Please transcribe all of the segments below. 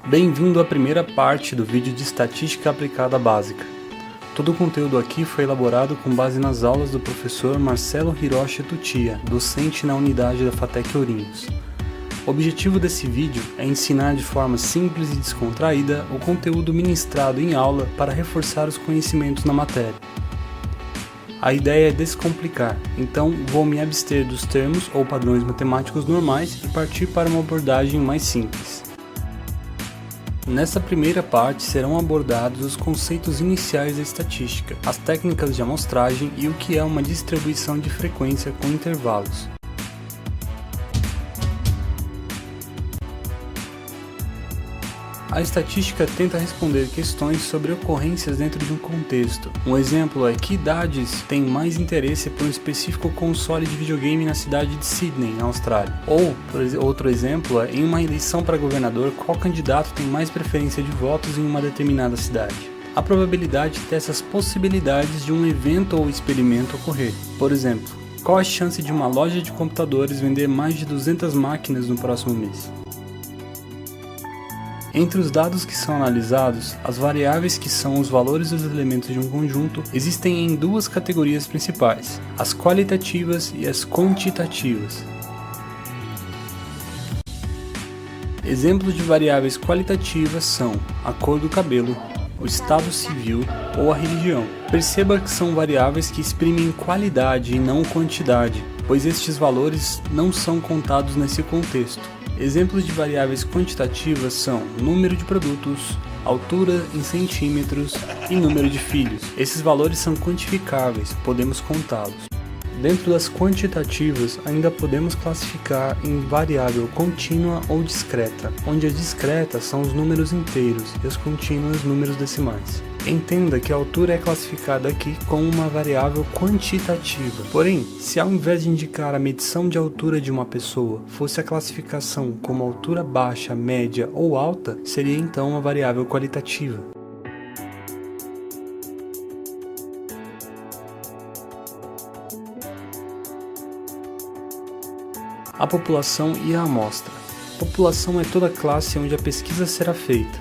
Bem-vindo à primeira parte do vídeo de Estatística Aplicada Básica. Todo o conteúdo aqui foi elaborado com base nas aulas do professor Marcelo Hiroshi Tutia, docente na unidade da FATEC Ourinhos. O objetivo desse vídeo é ensinar de forma simples e descontraída o conteúdo ministrado em aula para reforçar os conhecimentos na matéria. A ideia é descomplicar, então vou me abster dos termos ou padrões matemáticos normais e partir para uma abordagem mais simples. Nessa primeira parte serão abordados os conceitos iniciais da estatística, as técnicas de amostragem e o que é uma distribuição de frequência com intervalos. A estatística tenta responder questões sobre ocorrências dentro de um contexto. Um exemplo é que idades têm mais interesse por um específico console de videogame na cidade de Sydney, na Austrália. Ou, outro exemplo é, em uma eleição para governador, qual candidato tem mais preferência de votos em uma determinada cidade. A probabilidade testa as possibilidades de um evento ou experimento ocorrer. Por exemplo, qual a chance de uma loja de computadores vender mais de 200 máquinas no próximo mês? Entre os dados que são analisados, as variáveis que são os valores dos elementos de um conjunto existem em duas categorias principais, as qualitativas e as quantitativas. Exemplos de variáveis qualitativas são a cor do cabelo, o estado civil ou a religião. Perceba que são variáveis que exprimem qualidade e não quantidade, pois estes valores não são contados nesse contexto. Exemplos de variáveis quantitativas são número de produtos, altura em centímetros e número de filhos. Esses valores são quantificáveis, podemos contá-los. Dentro das quantitativas, ainda podemos classificar em variável contínua ou discreta, onde a discreta são os números inteiros e as contínuas números decimais. Entenda que a altura é classificada aqui como uma variável quantitativa. Porém, se ao invés de indicar a medição de altura de uma pessoa fosse a classificação como altura baixa, média ou alta, seria então uma variável qualitativa. A população e a amostra. População é toda classe onde a pesquisa será feita,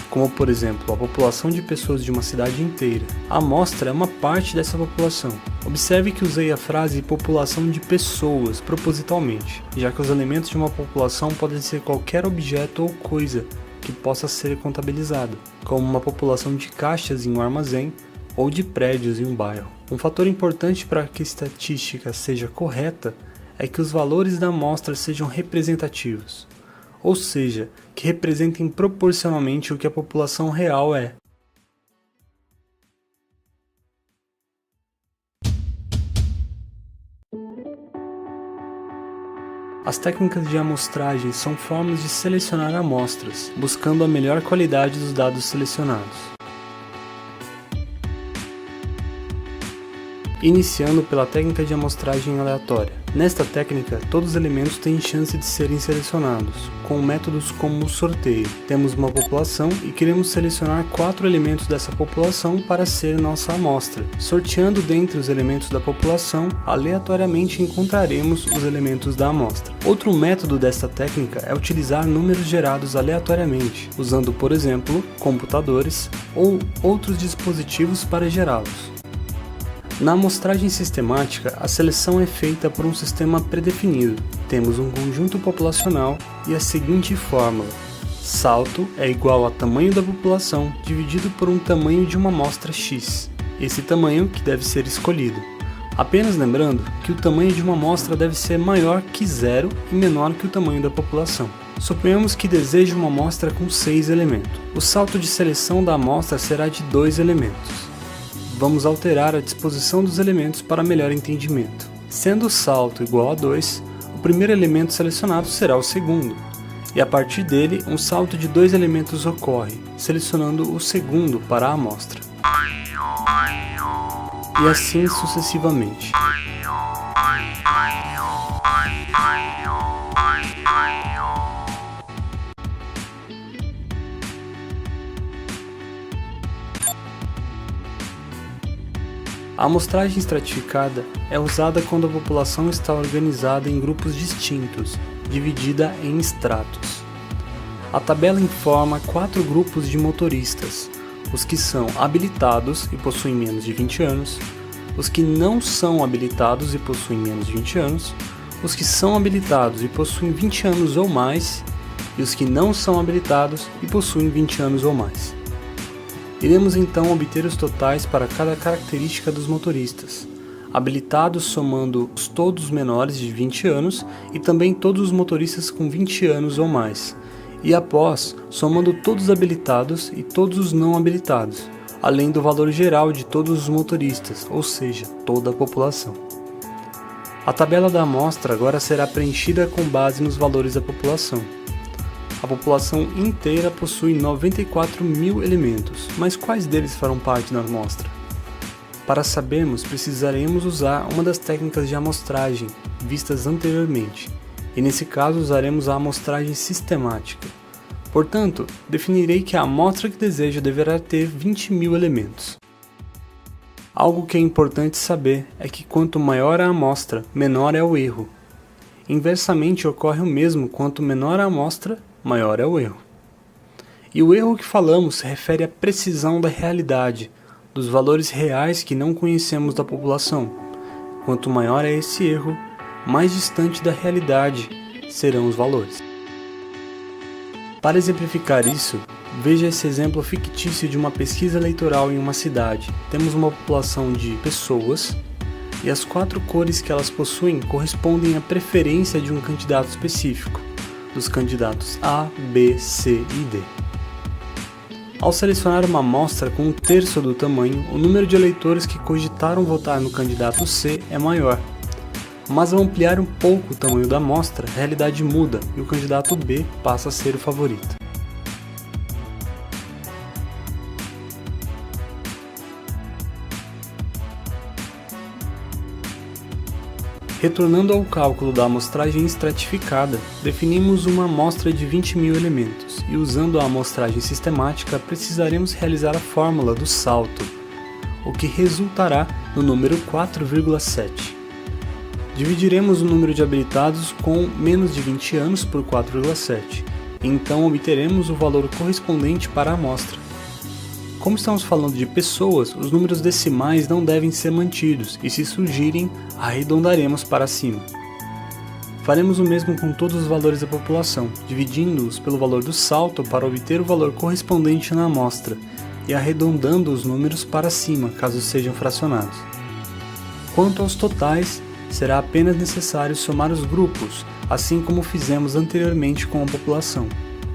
como por exemplo a população de pessoas de uma cidade inteira. A amostra é uma parte dessa população. Observe que usei a frase população de pessoas propositalmente, já que os elementos de uma população podem ser qualquer objeto ou coisa que possa ser contabilizado, como uma população de caixas em um armazém ou de prédios em um bairro. Um fator importante para que a estatística seja correta é que os valores da amostra sejam representativos, ou seja, que representem proporcionalmente o que a população real é. As técnicas de amostragem são formas de selecionar amostras, buscando a melhor qualidade dos dados selecionados. Iniciando pela técnica de amostragem aleatória. Nesta técnica, todos os elementos têm chance de serem selecionados, com métodos como o sorteio. Temos uma população e queremos selecionar 4 elementos dessa população para ser nossa amostra. Sorteando dentre os elementos da população, aleatoriamente encontraremos os elementos da amostra. Outro método desta técnica é utilizar números gerados aleatoriamente, usando, por exemplo, computadores ou outros dispositivos para gerá-los. Na amostragem sistemática, a seleção é feita por um sistema predefinido. Temos um conjunto populacional e a seguinte fórmula: salto é igual ao tamanho da população dividido por um tamanho de uma amostra X. Esse tamanho que deve ser escolhido. Apenas lembrando que o tamanho de uma amostra deve ser maior que 0 e menor que o tamanho da população. Suponhamos que deseje uma amostra com 6 elementos. O salto de seleção da amostra será de 2 elementos. Vamos alterar a disposição dos elementos para melhor entendimento. Sendo o salto igual a 2, o primeiro elemento selecionado será o segundo, e a partir dele um salto de 2 elementos ocorre, selecionando o segundo para a amostra. E assim sucessivamente. A amostragem estratificada é usada quando a população está organizada em grupos distintos, dividida em estratos. A tabela informa 4 grupos de motoristas: os que são habilitados e possuem menos de 20 anos, os que não são habilitados e possuem menos de 20 anos, os que são habilitados e possuem 20 anos ou mais, e os que não são habilitados e possuem 20 anos ou mais. Iremos então obter os totais para cada característica dos motoristas, habilitados somando todos menores de 20 anos e também todos os motoristas com 20 anos ou mais, e após somando todos os habilitados e todos os não habilitados, além do valor geral de todos os motoristas, ou seja, toda a população. A tabela da amostra agora será preenchida com base nos valores da população. A população inteira possui 94.000 elementos, mas quais deles farão parte da amostra? Para sabermos, precisaremos usar uma das técnicas de amostragem vistas anteriormente, e nesse caso usaremos a amostragem sistemática. Portanto, definirei que a amostra que desejo deverá ter 20.000 elementos. Algo que é importante saber é que quanto maior a amostra, menor é o erro. Inversamente ocorre o mesmo: quanto menor a amostra, maior é o erro. E o erro que falamos se refere à precisão da realidade, dos valores reais que não conhecemos da população. Quanto maior é esse erro, mais distante da realidade serão os valores. Para exemplificar isso, veja esse exemplo fictício de uma pesquisa eleitoral em uma cidade. Temos uma população de pessoas e as 4 cores que elas possuem correspondem à preferência de um candidato específico, dos candidatos A, B, C e D. Ao selecionar uma amostra com 1/3 do tamanho, o número de eleitores que cogitaram votar no candidato C é maior. Mas ao ampliar um pouco o tamanho da amostra, a realidade muda e o candidato B passa a ser o favorito. Retornando ao cálculo da amostragem estratificada, definimos uma amostra de 20.000 elementos e, usando a amostragem sistemática, precisaremos realizar a fórmula do salto, o que resultará no número 4,7. Dividiremos o número de habilitados com menos de 20 anos por 4,7, e então obteremos o valor correspondente para a amostra. Como estamos falando de pessoas, os números decimais não devem ser mantidos, e se surgirem, arredondaremos para cima. Faremos o mesmo com todos os valores da população, dividindo-os pelo valor do salto para obter o valor correspondente na amostra, e arredondando os números para cima, caso sejam fracionados. Quanto aos totais, será apenas necessário somar os grupos, assim como fizemos anteriormente com a população.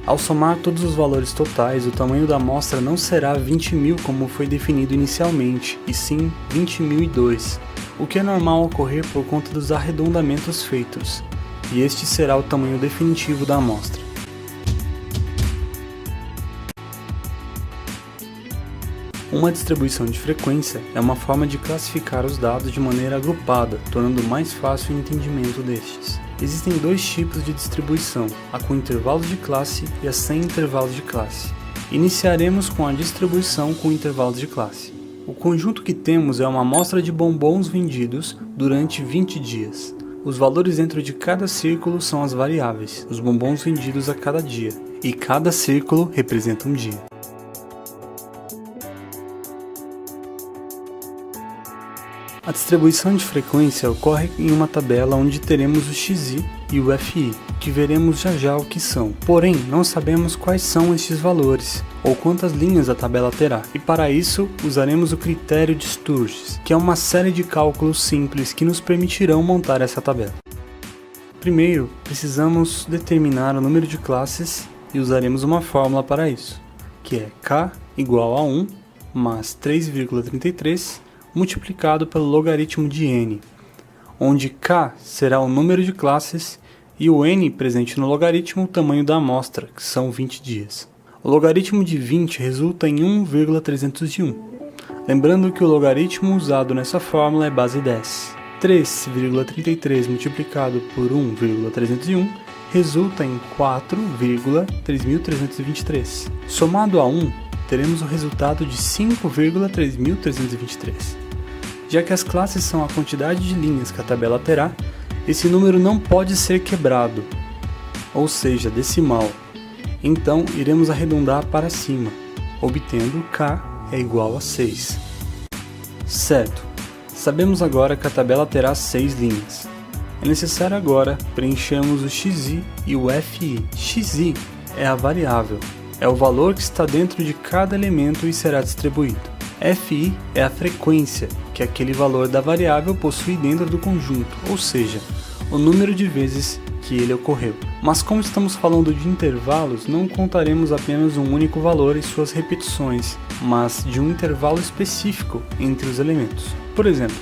Ao somar todos os valores totais, o tamanho da amostra não será 20.000 como foi definido inicialmente, e sim 20.002, o que é normal ocorrer por conta dos arredondamentos feitos, e este será o tamanho definitivo da amostra. Uma distribuição de frequência é uma forma de classificar os dados de maneira agrupada, tornando mais fácil o entendimento destes. Existem 2 tipos de distribuição, a com intervalos de classe e a sem intervalos de classe. Iniciaremos com a distribuição com intervalos de classe. O conjunto que temos é uma amostra de bombons vendidos durante 20 dias. Os valores dentro de cada círculo são as variáveis, os bombons vendidos a cada dia, e cada círculo representa um dia. A distribuição de frequência ocorre em uma tabela onde teremos o XI e o FI, que veremos já já o que são. Porém, não sabemos quais são estes valores, ou quantas linhas a tabela terá, e para isso usaremos o critério de Sturges, que é uma série de cálculos simples que nos permitirão montar essa tabela. Primeiro, precisamos determinar o número de classes e usaremos uma fórmula para isso, que é K igual a 1 mais 3,33 multiplicado pelo logaritmo de n, onde k será o número de classes e o n presente no logaritmo o tamanho da amostra, que são 20 dias. O logaritmo de 20 resulta em 1,301. Lembrando que o logaritmo usado nessa fórmula é base 10. 3,33 multiplicado por 1,301 resulta em 4,3323. Somado a 1, teremos o resultado de 5,3323. Já que as classes são a quantidade de linhas que a tabela terá, esse número não pode ser quebrado, ou seja, decimal. Então, iremos arredondar para cima, obtendo k é igual a 6. Certo, sabemos agora que a tabela terá 6 linhas. É necessário agora preenchermos o xi e o fi. Xi é a variável, é o valor que está dentro de cada elemento e será distribuído. Fi é a frequência que aquele valor da variável possui dentro do conjunto, ou seja, o número de vezes que ele ocorreu. Mas como estamos falando de intervalos, não contaremos apenas um único valor e suas repetições, mas de um intervalo específico entre os elementos. Por exemplo,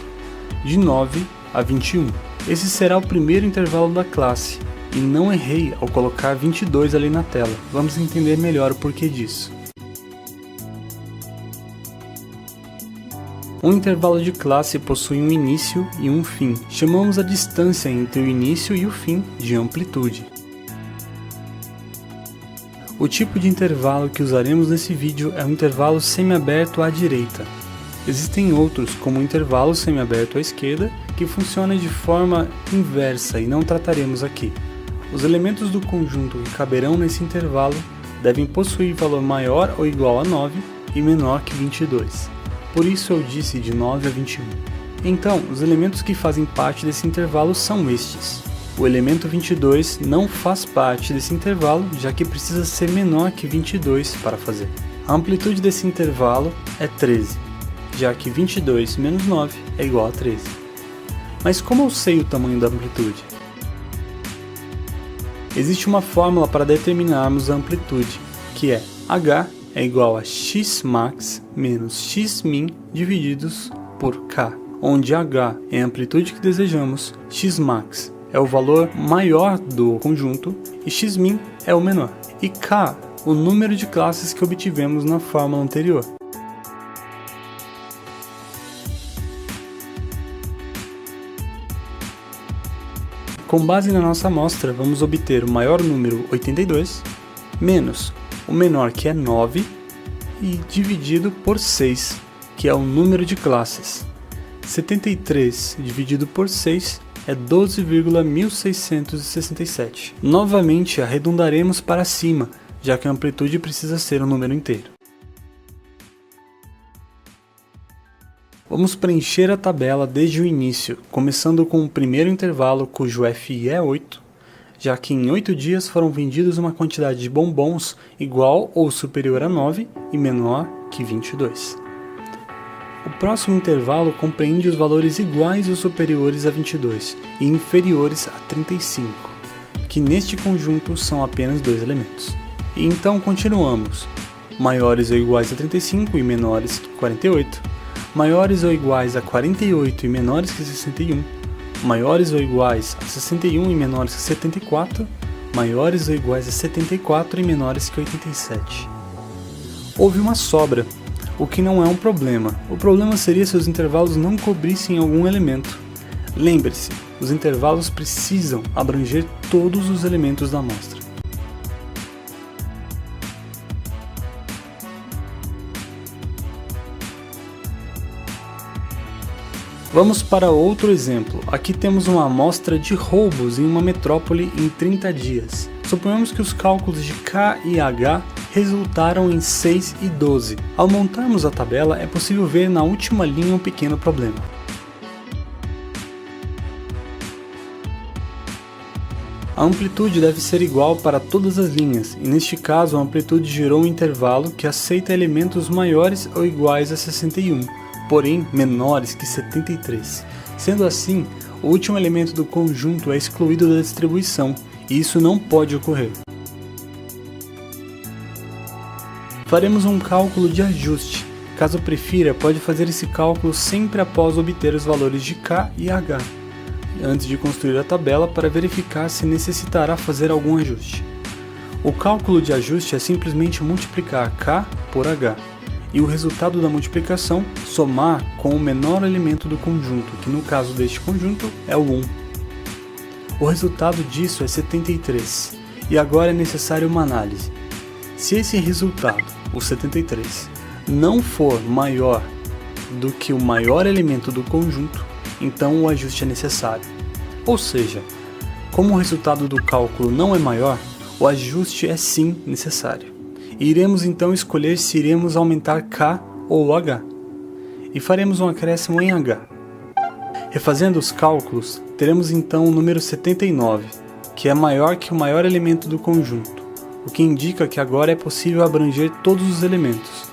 de 9 a 21. Esse será o primeiro intervalo da classe, e não errei ao colocar 22 ali na tela. Vamos entender melhor o porquê disso. Um intervalo de classe possui um início e um fim. Chamamos a distância entre o início e o fim de amplitude. O tipo de intervalo que usaremos nesse vídeo é um intervalo semiaberto à direita. Existem outros, como o intervalo semiaberto à esquerda, que funciona de forma inversa e não trataremos aqui. Os elementos do conjunto que caberão nesse intervalo devem possuir valor maior ou igual a 9 e menor que 22. Por isso eu disse de 9 a 21. Então, os elementos que fazem parte desse intervalo são estes. O elemento 22 não faz parte desse intervalo, já que precisa ser menor que 22 para fazer. A amplitude desse intervalo é 13, já que 22 menos 9 é igual a 13. Mas como eu sei o tamanho da amplitude? Existe uma fórmula para determinarmos a amplitude, que é h é igual a xmax menos xmin divididos por k, onde h é a amplitude que desejamos, xmax é o valor maior do conjunto e xmin é o menor, e k o número de classes que obtivemos na fórmula anterior. Com base na nossa amostra, vamos obter o maior número 82, menos o menor que é 9, e dividido por 6, que é o número de classes. 73 dividido por 6 é 12,1667. Novamente arredondaremos para cima, já que a amplitude precisa ser um número inteiro. Vamos preencher a tabela desde o início, começando com o primeiro intervalo cujo FI é 8, já que em 8 dias foram vendidos uma quantidade de bombons igual ou superior a 9 e menor que 22. O próximo intervalo compreende os valores iguais ou superiores a 22 e inferiores a 35, que neste conjunto são apenas dois elementos. E então continuamos, maiores ou iguais a 35 e menores que 48, maiores ou iguais a 48 e menores que 61, maiores ou iguais a 61 e menores que 74, maiores ou iguais a 74 e menores que 87. Houve uma sobra, o que não é um problema. O problema seria se os intervalos não cobrissem algum elemento. Lembre-se, os intervalos precisam abranger todos os elementos da amostra. Vamos para outro exemplo. Aqui temos uma amostra de roubos em uma metrópole em 30 dias. Suponhamos que os cálculos de K e H resultaram em 6 e 12. Ao montarmos a tabela, é possível ver na última linha um pequeno problema. A amplitude deve ser igual para todas as linhas, e neste caso a amplitude gerou um intervalo que aceita elementos maiores ou iguais a 61. Porém menores que 73. Sendo assim, o último elemento do conjunto é excluído da distribuição, e isso não pode ocorrer. Faremos um cálculo de ajuste. Caso prefira, pode fazer esse cálculo sempre após obter os valores de K e H, antes de construir a tabela para verificar se necessitará fazer algum ajuste. O cálculo de ajuste é simplesmente multiplicar K por H. E o resultado da multiplicação somar com o menor elemento do conjunto, que no caso deste conjunto é o 1. O resultado disso é 73, e agora é necessária uma análise. Se esse resultado, o 73, não for maior do que o maior elemento do conjunto, então o ajuste é necessário. Ou seja, como o resultado do cálculo não é maior, o ajuste é sim necessário. E iremos então escolher se iremos aumentar K ou H. E faremos um acréscimo em H. Refazendo os cálculos, teremos então o número 79, que é maior que o maior elemento do conjunto, o que indica que agora é possível abranger todos os elementos.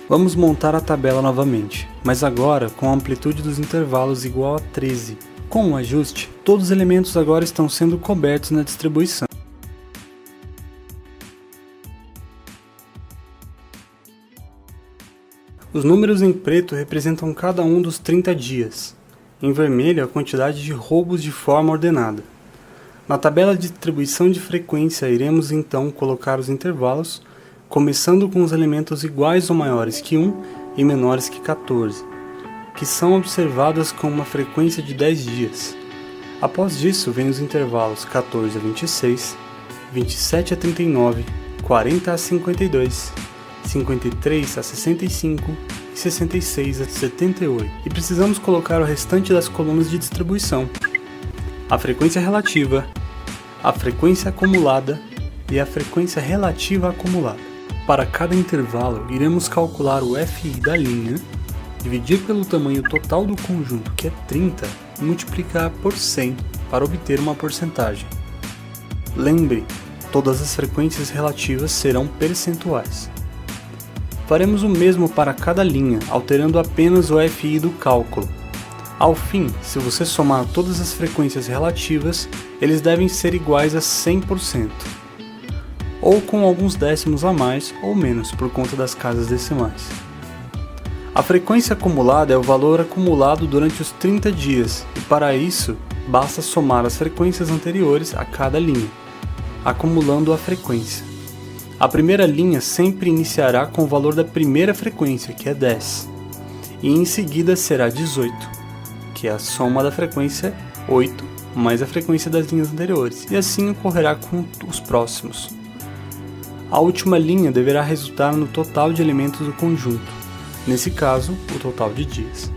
Vamos montar a tabela novamente, mas agora com a amplitude dos intervalos igual a 13. Com o ajuste, todos os elementos agora estão sendo cobertos na distribuição. Os números em preto representam cada um dos 30 dias. Em vermelho, a quantidade de roubos de forma ordenada. Na tabela de distribuição de frequência, iremos então colocar os intervalos, começando com os elementos iguais ou maiores que 1 e menores que 14, que são observadas com uma frequência de 10 dias. Após disso, vêm os intervalos 14 a 26, 27 a 39, 40 a 52, 53 a 65 e 66 a 78. E precisamos colocar o restante das colunas de distribuição: a frequência relativa, a frequência acumulada e a frequência relativa acumulada. Para cada intervalo, iremos calcular o FI da linha, dividir pelo tamanho total do conjunto, que é 30, e multiplicar por 100 para obter uma porcentagem. Lembre, todas as frequências relativas serão percentuais. Faremos o mesmo para cada linha, alterando apenas o FI do cálculo. Ao fim, se você somar todas as frequências relativas, eles devem ser iguais a 100%. Ou com alguns décimos a mais ou menos por conta das casas decimais. A frequência acumulada é o valor acumulado durante os 30 dias, e para isso, basta somar as frequências anteriores a cada linha, acumulando a frequência. A primeira linha sempre iniciará com o valor da primeira frequência, que é 10, e em seguida será 18, que é a soma da frequência 8 mais a frequência das linhas anteriores, e assim ocorrerá com os próximos. A última linha deverá resultar no total de elementos do conjunto, nesse caso, o total de dias.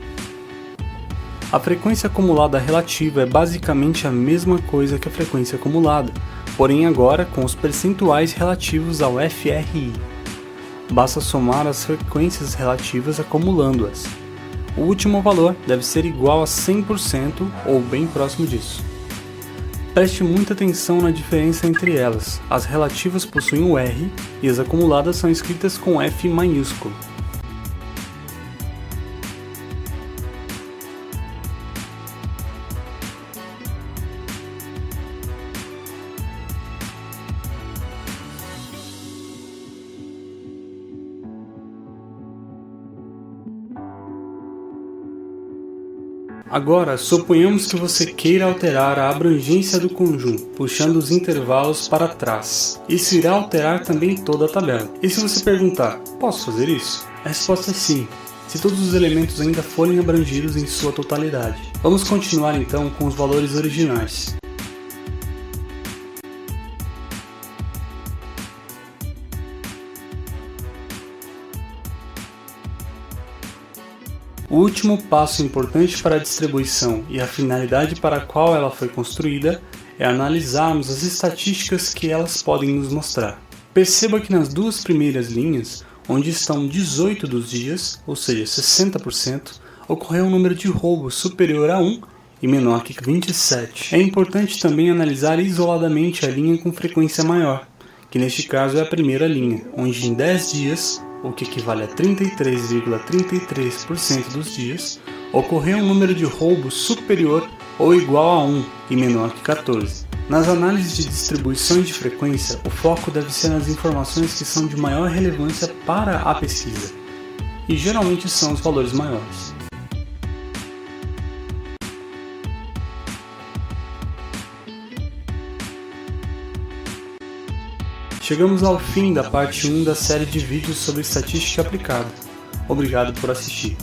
A frequência acumulada relativa é basicamente a mesma coisa que a frequência acumulada, porém agora com os percentuais relativos ao FRI. Basta somar as frequências relativas acumulando-as. O último valor deve ser igual a 100% ou bem próximo disso. Preste muita atenção na diferença entre elas. As relativas possuem o R e as acumuladas são escritas com F maiúsculo. Agora, suponhamos que você queira alterar a abrangência do conjunto, puxando os intervalos para trás. Isso irá alterar também toda a tabela. E se você perguntar, posso fazer isso? A resposta é sim, se todos os elementos ainda forem abrangidos em sua totalidade. Vamos continuar então com os valores originais. O último passo importante para a distribuição e a finalidade para a qual ela foi construída é analisarmos as estatísticas que elas podem nos mostrar. Perceba que nas duas primeiras linhas, onde estão 18 dos dias, ou seja, 60%, ocorreu um número de roubos superior a 1 e menor que 27. É importante também analisar isoladamente a linha com frequência maior, que neste caso é a primeira linha, onde em 10 dias, o que equivale a 33,33% dos dias, ocorreu um número de roubos superior ou igual a 1 e menor que 14. Nas análises de distribuições de frequência, o foco deve ser nas informações que são de maior relevância para a pesquisa, e geralmente são os valores maiores. Chegamos ao fim da parte 1 da série de vídeos sobre estatística aplicada. Obrigado por assistir.